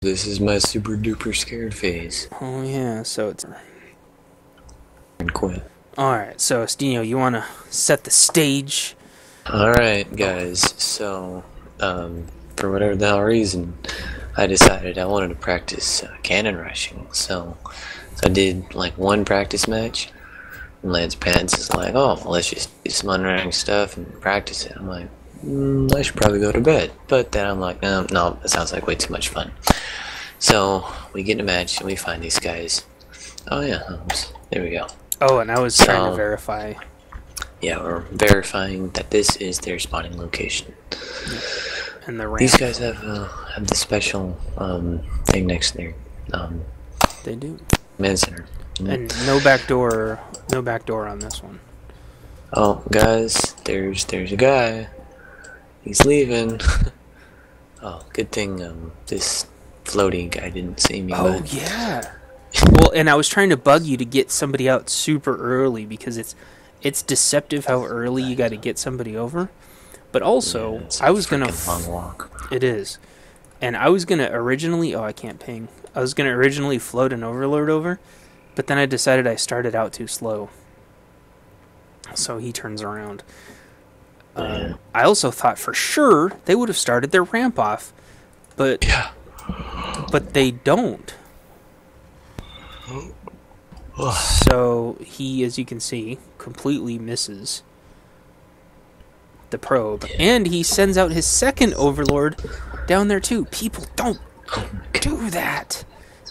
This is my super duper scared phase. Oh yeah, so it's... And quit. Alright, so Estino, you want to set the stage? Alright, guys, so, for whatever the hell reason, I decided I wanted to practice cannon rushing, so I did, like, one practice match, and Lance Pants is like, oh, well, let's just do some unranked stuff and practice it. I'm like, I should probably go to bed, but then I'm like, no, that sounds like way too much fun. So, we get in a match, and we find these guys. Oh yeah, there we go. Oh, and I was trying to verify. Yeah, we're verifying that this is their spawning location. And the ramp. These guys have the special thing next to their They do. command center. And no back door on this one. Oh, guys, there's a guy. He's leaving. Oh, good thing this floaty guy didn't see me. Oh but... yeah. Well, and I was trying to bug you to get somebody out super early because it's deceptive how early you got to get somebody over. But also, yeah, I was gonna long walk. It is, and I was gonna originally. Oh, I can't ping. I was gonna originally float an overlord over, but then I decided I started out too slow. So he turns around. I also thought for sure they would have started their ramp off, but they don't. So he, as you can see, completely misses the probe, and he sends out his second overlord down there too. People, don't do that.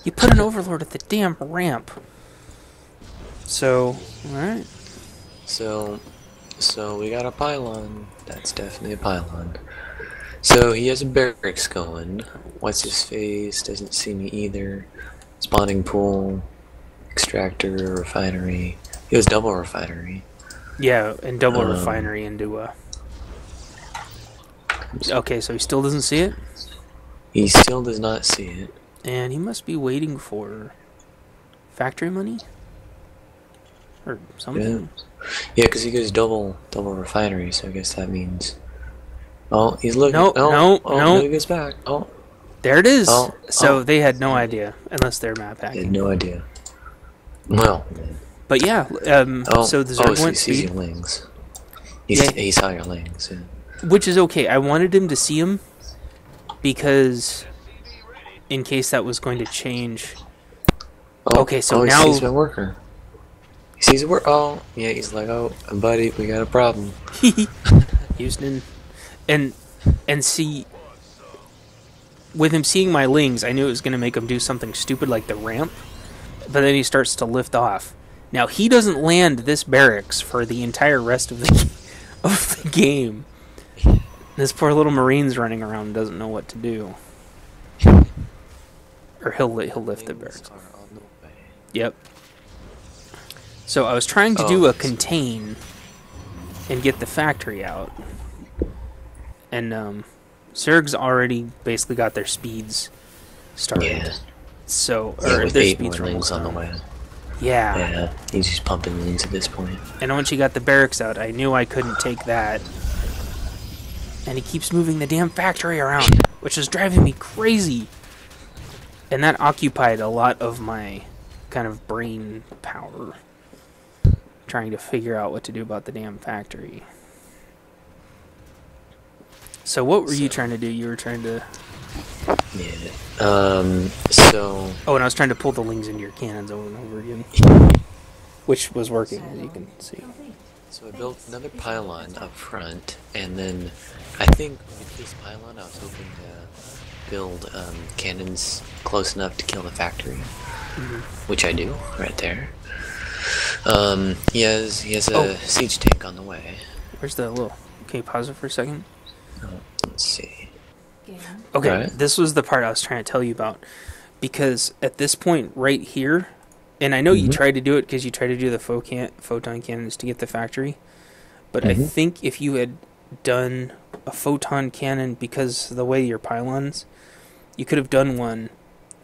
You put an overlord at the damn ramp. So, all right. So we got a pylon. That's definitely a pylon. So he has a barracks going. What's his face? Doesn't see me either. Spawning pool, extractor, refinery. He was double refinery. Yeah, and double refinery into a... Okay, so he still doesn't see it? He still does not see it. And he must be waiting for factory money? Or something? Yeah, because he goes double refinery, so I guess that means... Oh, he's looking. No, he goes back. Oh. There it is. So they had no idea, unless they're map hacking. They had no idea. Well. But yeah, so the Zerg went so he sees speed. your lings. He saw your lings. Yeah. Which is okay. I wanted him to see him because in case that was going to change. Okay, so now... he sees my worker. He sees a worker. Oh, yeah, he's like, oh, buddy, we got a problem. Houston. And see... With him seeing my lings, I knew it was going to make him do something stupid like the ramp. But then he starts to lift off. Now, he doesn't land this barracks for the entire rest of the game. This poor little Marine's running around and doesn't know what to do. Or he'll lift the barracks. Yep. So I was trying to do a contain and get the factory out. And Zerg's already basically got their speeds started. Yeah. So, or with their 8 more lings on the way. Yeah. Yeah, he's just pumping lings at this point. And once he got the barracks out, I knew I couldn't take that. And he keeps moving the damn factory around, which is driving me crazy. And that occupied a lot of my kind of brain power, trying to figure out what to do about the damn factory. So what were you trying to do? You were trying to... Yeah. So... Oh, and I was trying to pull the lings into your cannons over and over again. Which was working, as you can see. So I built another pylon up front, and then I think with this pylon I was hoping to build cannons close enough to kill the factory. Which I do, right there. He has a siege tank on the way. Where's the little... Can you pause it for a second? Let's see. Okay, right. This was the part I was trying to tell you about. Because at this point right here, and I know you tried to do it because you tried to do the photon cannons to get the factory, but I think if you had done a photon cannon, because of the way your pylons, you could have done one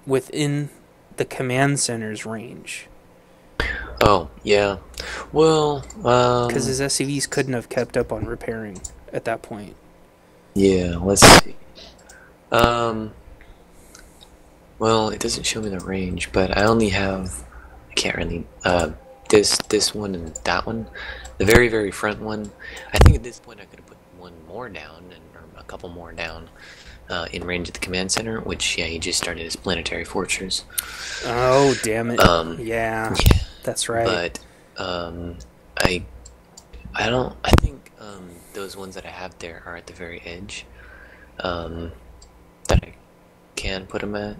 within the command center's range. Oh, yeah. Well, because his SCVs couldn't have kept up on repairing at that point. Yeah, let's see. Well, it doesn't show me the range, but I only have. I can't really. This one and that one, the very front one. I think at this point I could have put one more down or a couple more down in range of the command center. Which he just started his planetary fortress. Oh damn it! Yeah, that's right. But I don't. I think those ones that I have there are at the very edge. That I can put them at.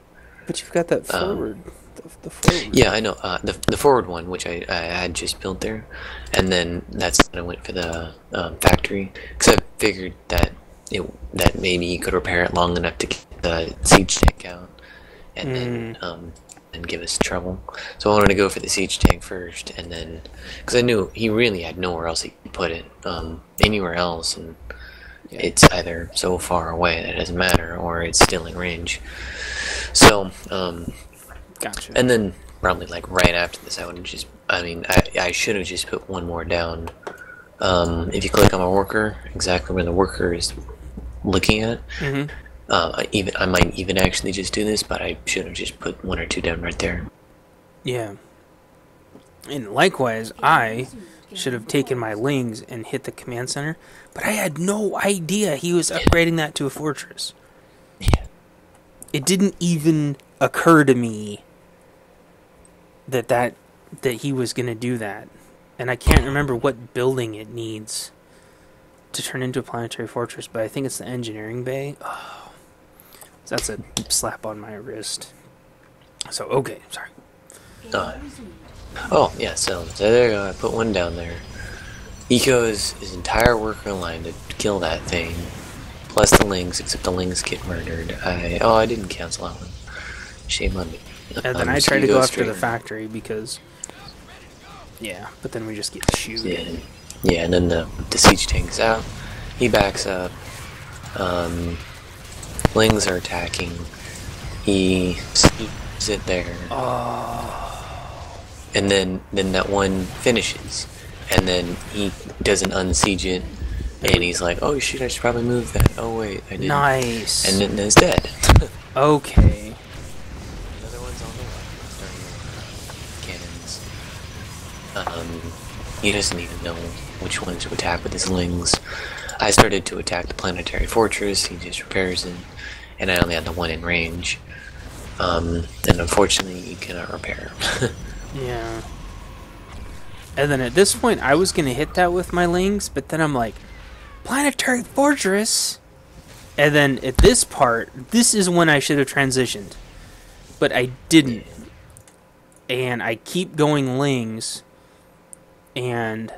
But you've got that forward, the forward. Yeah, I know. The forward one, which I had just built there, and then that's when I went for the factory because I figured that that maybe you could repair it long enough to get the siege tank out, and then and give us trouble. So I wanted to go for the siege tank first, and then because I knew he really had nowhere else he could put it, anywhere else, and it's either so far away that it doesn't matter, or it's still in range. So, Gotcha. and then probably like right after this, I would just, I mean, I should have just put one more down. If you click on my worker, exactly where the worker is looking at, I might even actually just do this, but I should have just put one or two down right there. Yeah. And likewise, I should have taken my lings and hit the command center, but I had no idea he was upgrading that to a fortress. Yeah. It didn't even occur to me that he was going to do that. And I can't remember what building it needs to turn into a planetary fortress, but I think it's the engineering bay. Oh, that's a slap on my wrist. So, okay, sorry. Oh, yeah, so there you go. I put one down there. Eco's his entire worker line to kill that thing. Plus the lings, except the lings get murdered. I didn't cancel that one. Shame on me. And then I tried to go after the factory because... Yeah, but then we just get chewed. Yeah, and then the siege tank's out. He backs up. Lings are attacking. He sees it there. And then that one finishes. And then he doesn't unsiege it. And he's like, oh shoot, I should probably move that. Oh wait, I didn't. Nice. And then it's dead. Okay. Another one's on the left, starting cannons. He doesn't even know which ones to attack with his lings. I started to attack the planetary fortress, he just repairs it, and I only had the one in range. And unfortunately, you cannot repair. Yeah. And then at this point, I was going to hit that with my lings, but then I'm like, planetary fortress? And then at this part, this is when I should have transitioned. But I didn't. And I keep going lings, and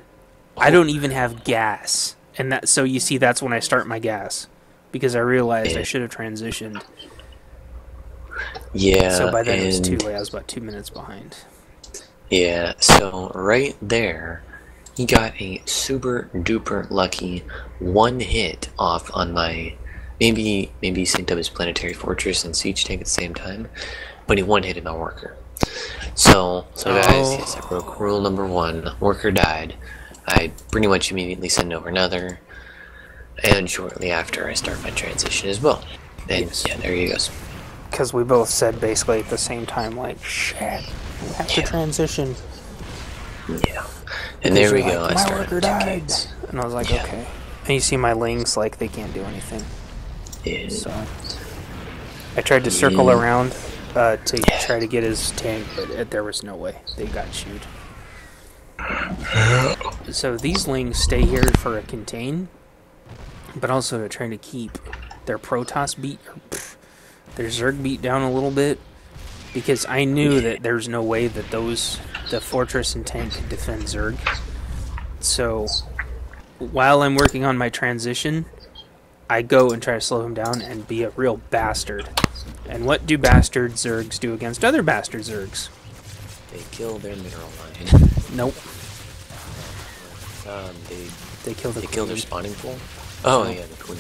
I don't even have gas. And that, so you see, that's when I start my gas. Because I realized I should have transitioned. Yeah. So by then it was too late. I was about 2 minutes behind. Yeah, so right there, he got a super duper lucky one hit off on my, maybe he synced up his planetary fortress and siege tank at the same time, but he one hit my worker. So guys, yes, I broke rule number 1. Worker died. I pretty much immediately send over another, and shortly after I start my transition as well. And yeah, there he goes. Because we both said basically at the same time, like, shit, we have to transition. Yeah. And there we go. Like, my worker died. And I was like, okay. And you see my lings, like, they can't do anything. Yeah. So I tried to circle around to try to get his tank, but there was no way. They got chewed. So these lings stay here for a contain, but also to try to keep their Protoss beat, their Zerg beat down a little bit, because I knew that there's no way that the fortress and tank could defend Zerg. So while I'm working on my transition, I go and try to slow him down and be a real bastard. And what do bastard Zergs do against other bastard Zergs? They kill their mineral line. Nope. They kill their spawning pool. Oh yeah, the queen.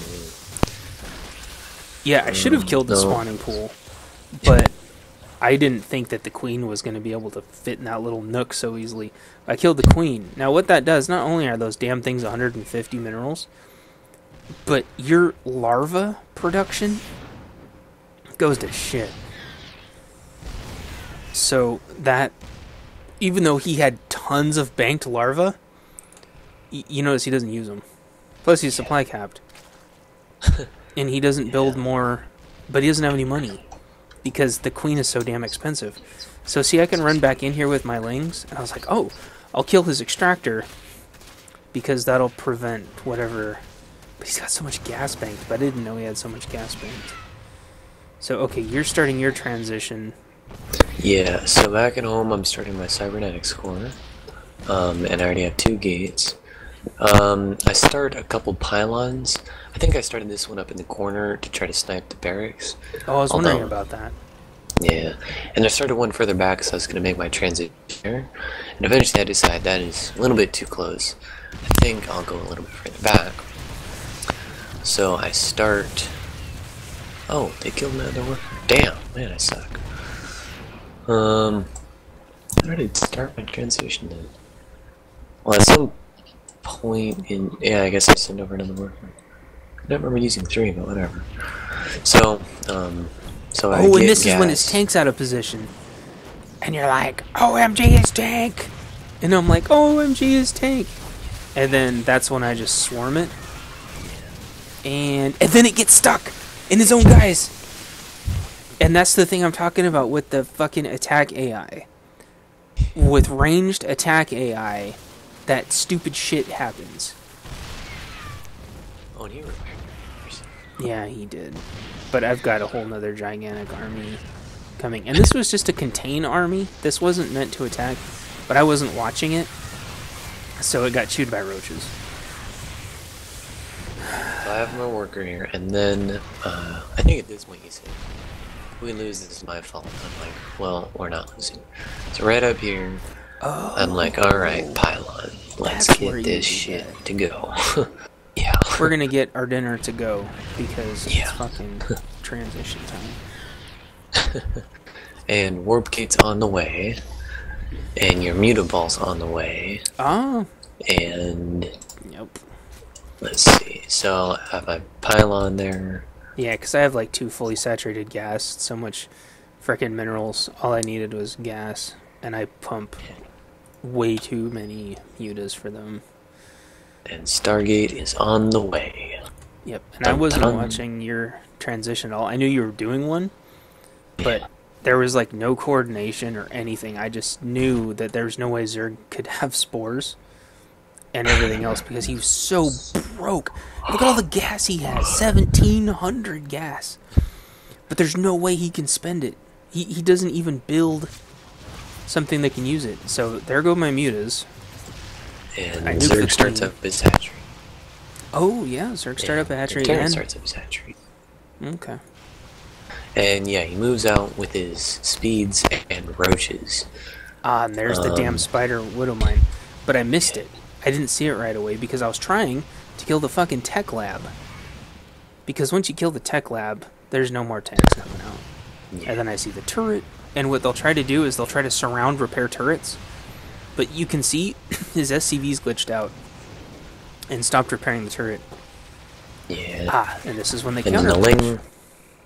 Yeah, I should have killed the spawning pool, but I didn't think that the queen was going to be able to fit in that little nook so easily. I killed the queen. Now what that does, not only are those damn things 150 minerals, but your larva production goes to shit. So that, even though he had tons of banked larvae, you notice he doesn't use them. Plus, he's supply capped. And he doesn't build more, but he doesn't have any money because the queen is so damn expensive. So see, I can run back in here with my lings, and I was like, oh, I'll kill his extractor because that'll prevent whatever. But he's got so much gas banked, but I didn't know he had so much gas banked. So, okay, you're starting your transition. Yeah, so back at home, I'm starting my cybernetics core, and I already have 2 gates. I start a couple pylons. I think I started this one up in the corner to try to snipe the barracks. Oh, I was wondering about that. Yeah, and I started one further back, so I was going to make my transit here. And eventually I decided that is a little bit too close. I think I'll go a little bit further back. So I start... Oh, they killed another worker. Damn, man, I suck. How did I start my transition then? Well, at some point in... Yeah, I guess I sent over another worker. I don't remember using 3, but whatever. So, so I and get this gas. is when his tank's out of position. And you're like, OMG, his tank! And I'm like, OMG, his tank! And then that's when I just swarm it. And then it gets stuck in his own guys. And that's the thing I'm talking about with the fucking attack AI. With ranged attack AI, that stupid shit happens. Oh, and he repaired. Yeah, he did. But I've got a whole nother gigantic army coming. And this was just a contain army. This wasn't meant to attack. But I wasn't watching it. So it got chewed by roaches. So I have my worker here, and then, I think at this point you say, if we lose, this is my fault. I'm like, well, we're not losing. So right up here, I'm like, alright, pylon, let's get this shit to go. Yeah. We're gonna get our dinner to go, because it's fucking transition time. And warp gate's on the way, and your mutaball's on the way. Oh. And... Yep. Let's see, so I have my pylon there. Yeah, because I have like 2 fully saturated gas, so much frickin' minerals. All I needed was gas, and I pump way too many mutas for them. And Stargate is on the way. Yep, and I wasn't watching your transition at all. I knew you were doing one, but there was like no coordination or anything. I just knew that there was no way Zerg could have spores and everything else because he was so broke. Look at all the gas he has, 1,700 gas. But there's no way he can spend it. He doesn't even build something that can use it. So there go my mutas. And Zerg starts up his hatchery. Oh yeah, Zerg start up a hatchery and starts up his hatchery. Okay. And yeah, he moves out with his speeds and roaches. Ah, and there's the damn spider widow mine. But I missed it. I didn't see it right away because I was trying to kill the fucking tech lab. Because once you kill the tech lab, there's no more tanks coming out. Yeah. And then I see the turret, and what they'll try to do is they'll try to surround repair turrets. But you can see his SCV's glitched out and stopped repairing the turret. Yeah. Ah, and this is when they and counter.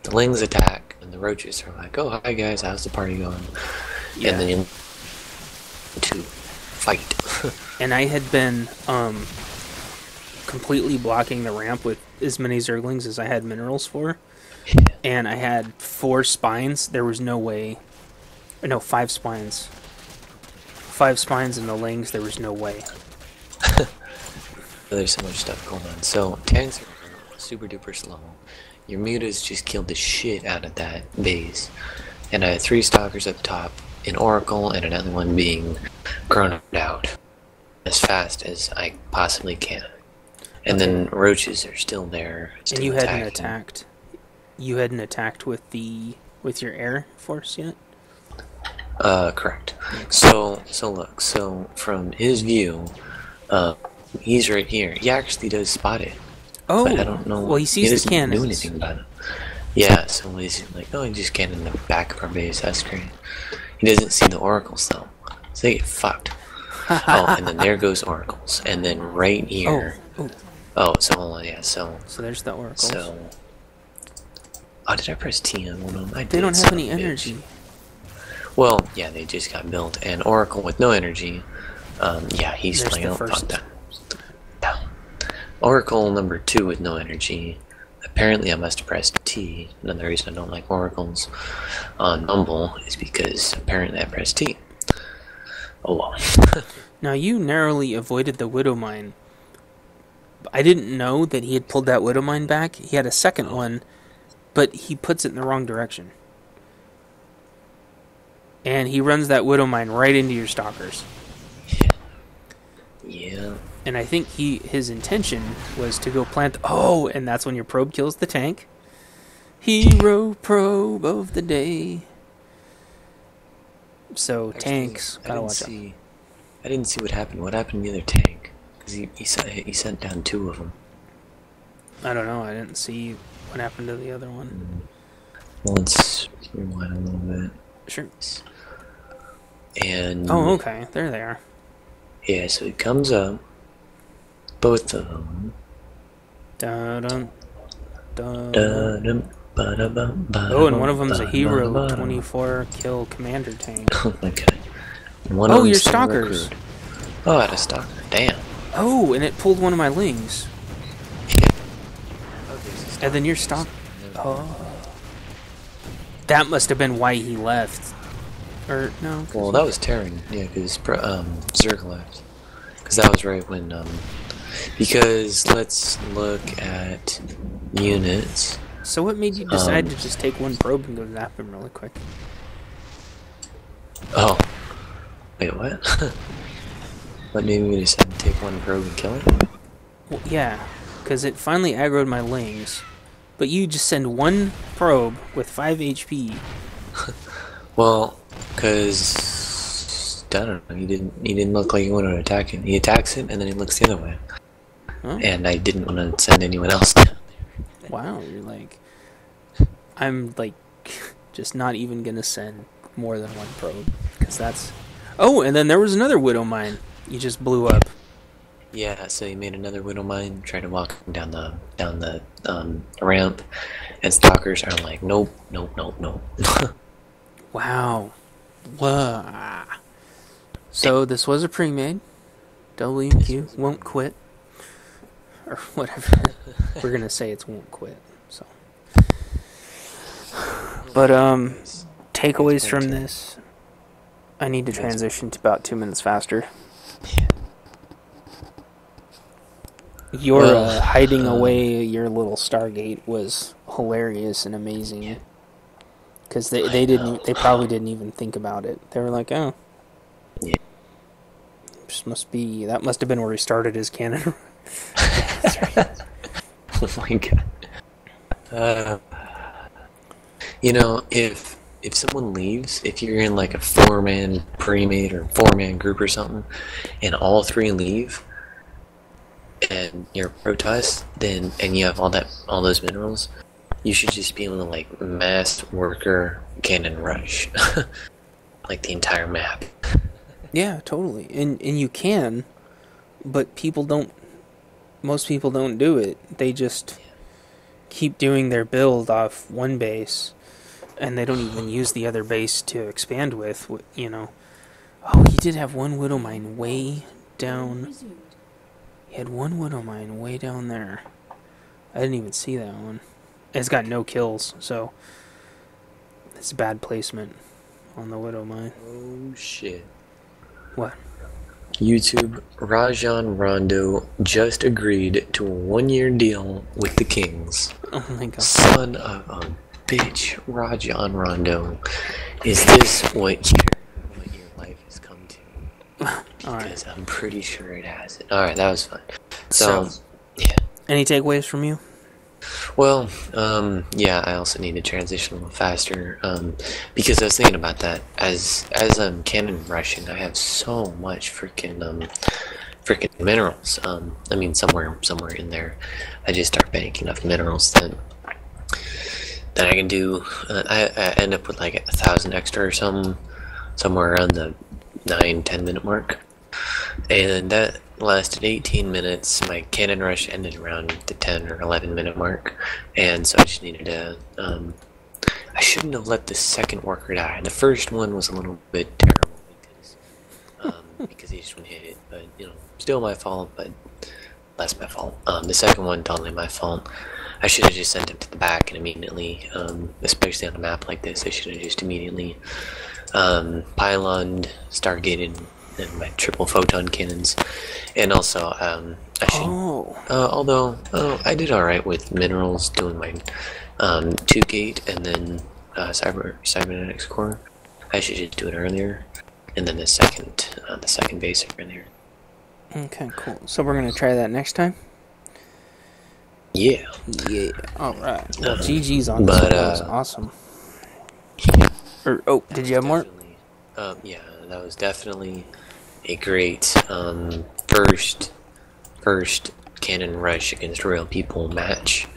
The lings attack, and the roaches are like, "Oh, hi guys, how's the party going?" Yeah. And then to fight. And I had been completely blocking the ramp with as many Zerglings as I had minerals for. And I had 4 spines. There was no way... No, 5 spines. 5 spines in the lings, there was no way. There's so much stuff going on. So, tanks are super duper slow. Your mutas just killed the shit out of that base. And I had 3 stalkers up top, an oracle, and another one being chronoed out as fast as I possibly can. And then roaches are still there. And you hadn't attacked. You hadn't attacked with your air force yet? Correct. So look, so from his view, he's right here. He actually does spot it. Oh, but I don't know. Well, he sees the cannons. Do anything about it. Yeah, so he's like, oh, he just canned in the back of our base. That's great. He doesn't see the oracles though, so they get fucked. Oh, and then there goes oracles, and then right here. Oh, so yeah, so there's the oracles. So, oh, did I press T on one of them? They don't have any energy. Well, yeah, they just got built, and Oracle with no energy. Yeah, he's There's playing. the Oh, fuck first. that. Down. Oracle number 2 with no energy. Apparently, I must have pressed T. Another reason I don't like Oracles on Mumble is because apparently I pressed T. Oh well. Now you narrowly avoided the Widow Mine. I didn't know that he had pulled that Widow Mine back. He had a second one, but he puts it in the wrong direction. And he runs that Widow Mine right into your stalkers. Yeah. And I think his intention was to go plant... Oh, and that's when your probe kills the tank. Hero probe of the day. So, Actually, tanks, gotta watch out. I didn't see what happened. What happened to the other tank? Because he sent down 2 of them. I don't know, I didn't see what happened to the other one. Well, let's rewind a little bit. Sure. And... Oh, okay, there they are. Yeah, so he comes up. Both of them. Dun-dun, dun-dun. Da-dum, ba-da-bum, Oh, and one of them's a hero, ba-da-bum. 24 kill commander tank. Oh my god. One Oh, of your them's still stalkers. recruit. Oh, I had a stalker. Damn. Oh, and it pulled one of my lings. And then your stalk... Oh. That must have been why he left. Or, no. Well, that was Terran. Yeah, because Zerg left. Because that was right when, because let's look at units. So what made you decide to just take one probe and go zap him really quick? Oh. Wait, what? What made me decide to take one probe and kill it? Well, yeah, because it finally aggroed my lings. But you just send one probe with 5 HP. Well, because I don't know, he didn't look like he wanted to attack it. He attacks it and then he looks the other way. Huh? And I didn't want to send anyone else down there. Wow, you're like... I'm, like, just not even gonna send more than one probe. Because that's... Oh, and then there was another Widow Mine. You just blew up. Yeah, so he made another Widow Mine, tried to walk down the ramp, and stalkers are like, nope, nope, nope, nope. Wow. Whoa. So this was a pre-made. W&Q won't quit. Or whatever. We're gonna say it's won't quit. So. But takeaways from this. I need to transition to about 2 minutes faster. Your hiding away your little Stargate was hilarious and amazing. Because they probably didn't even think about it. They were like, oh, Yeah. this that must have been where he started his cannon. Oh my god. You know, if someone leaves, if you're in like a 4-man pre-made or 4-man group or something, and all 3 leave, and you're protest, then and you have all those minerals, you should just be able to like mass worker cannon rush, like the entire map. Yeah, totally. And you can, but most people don't do it. They just keep doing their build off one base, and they don't even use the other base to expand with, you know. Oh, he did have one Widow Mine way down. He had one Widow Mine way down there. I didn't even see that one. It's got no kills, so it's bad placement on the Widow Mine. Oh shit. What? YouTube, Rajon Rondo just agreed to a 1-year deal with the Kings. Oh my god. Son of a bitch, Rajon Rondo. Is this what your life has come to? Because I'm pretty sure it has it. Alright, that was fun. So, yeah. Any takeaways from you? Well, yeah, I also need to transition a little faster, because I was thinking about that. As I'm cannon rushing, I have so much freaking minerals. I mean, somewhere in there, I just start banking enough minerals that I can do. I end up with like 1,000 extra or something, somewhere around the 9-10 minute mark, and that lasted 18 minutes. My cannon rush ended around the 10 or 11 minute mark, and so I just needed to I shouldn't have let the second worker die. The first one was a little bit terrible because he just wouldn't hit it. But still my fault. But less my fault. The second one totally my fault. I should have just sent him to the back and immediately, especially on a map like this, I should have just immediately pyloned, stargated, and my triple photon cannons, and also I should. Although I did all right with minerals, doing my 2-gate and then cybernetics core. I should just do it earlier, and then the second basic earlier. Okay, cool. So we're gonna try that next time. Yeah. Yeah. All right. Well, GG's on this one. That was awesome. Did you have more? Yeah, that was definitely a great first cannon rush against real people match.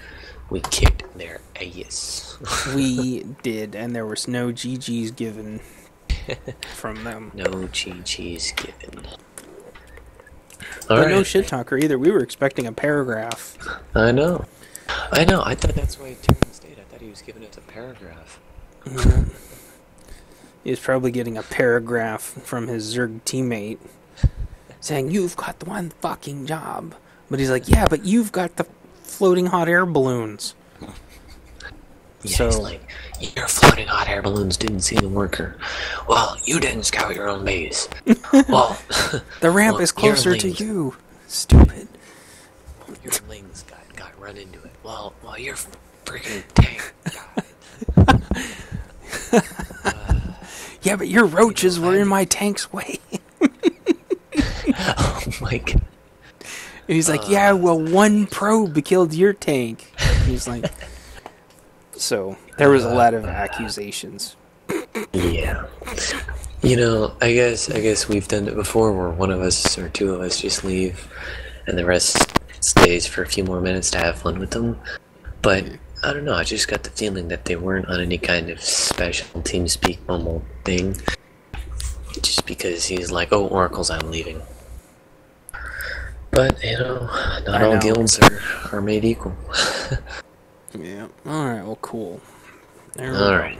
We kicked their ass. We did, and there was no GG's given from them. No GG's given. But no shit talker either. We were expecting a paragraph. I know. I thought that's why Tyrion stayed. I thought he was giving us a paragraph. He was probably getting a paragraph from his Zerg teammate saying, "You've got the one fucking job." But he's like, "Yeah, but you've got the floating hot air balloons." Yeah, so, he's like, "Your floating hot air balloons didn't see the worker. Well, you didn't scout your own base. Well, the ramp is closer to you. Stupid. Your lings got run into it. Well, your freaking tank died." Yeah, but your roaches were in my tank's way. Oh my god. And he's like, "Yeah, well, one probe killed your tank." And he's like, so there was a lot of accusations. Yeah. I guess we've done it before where one of us or two of us just leave and the rest stays for a few more minutes to have fun with them. But I don't know, I just got the feeling that they weren't on any kind of special TeamSpeak mumble thing. Just because he's like, "Oh, Oracles, I'm leaving." But, not all guilds are made equal. Yeah. Alright, well, cool. Alright.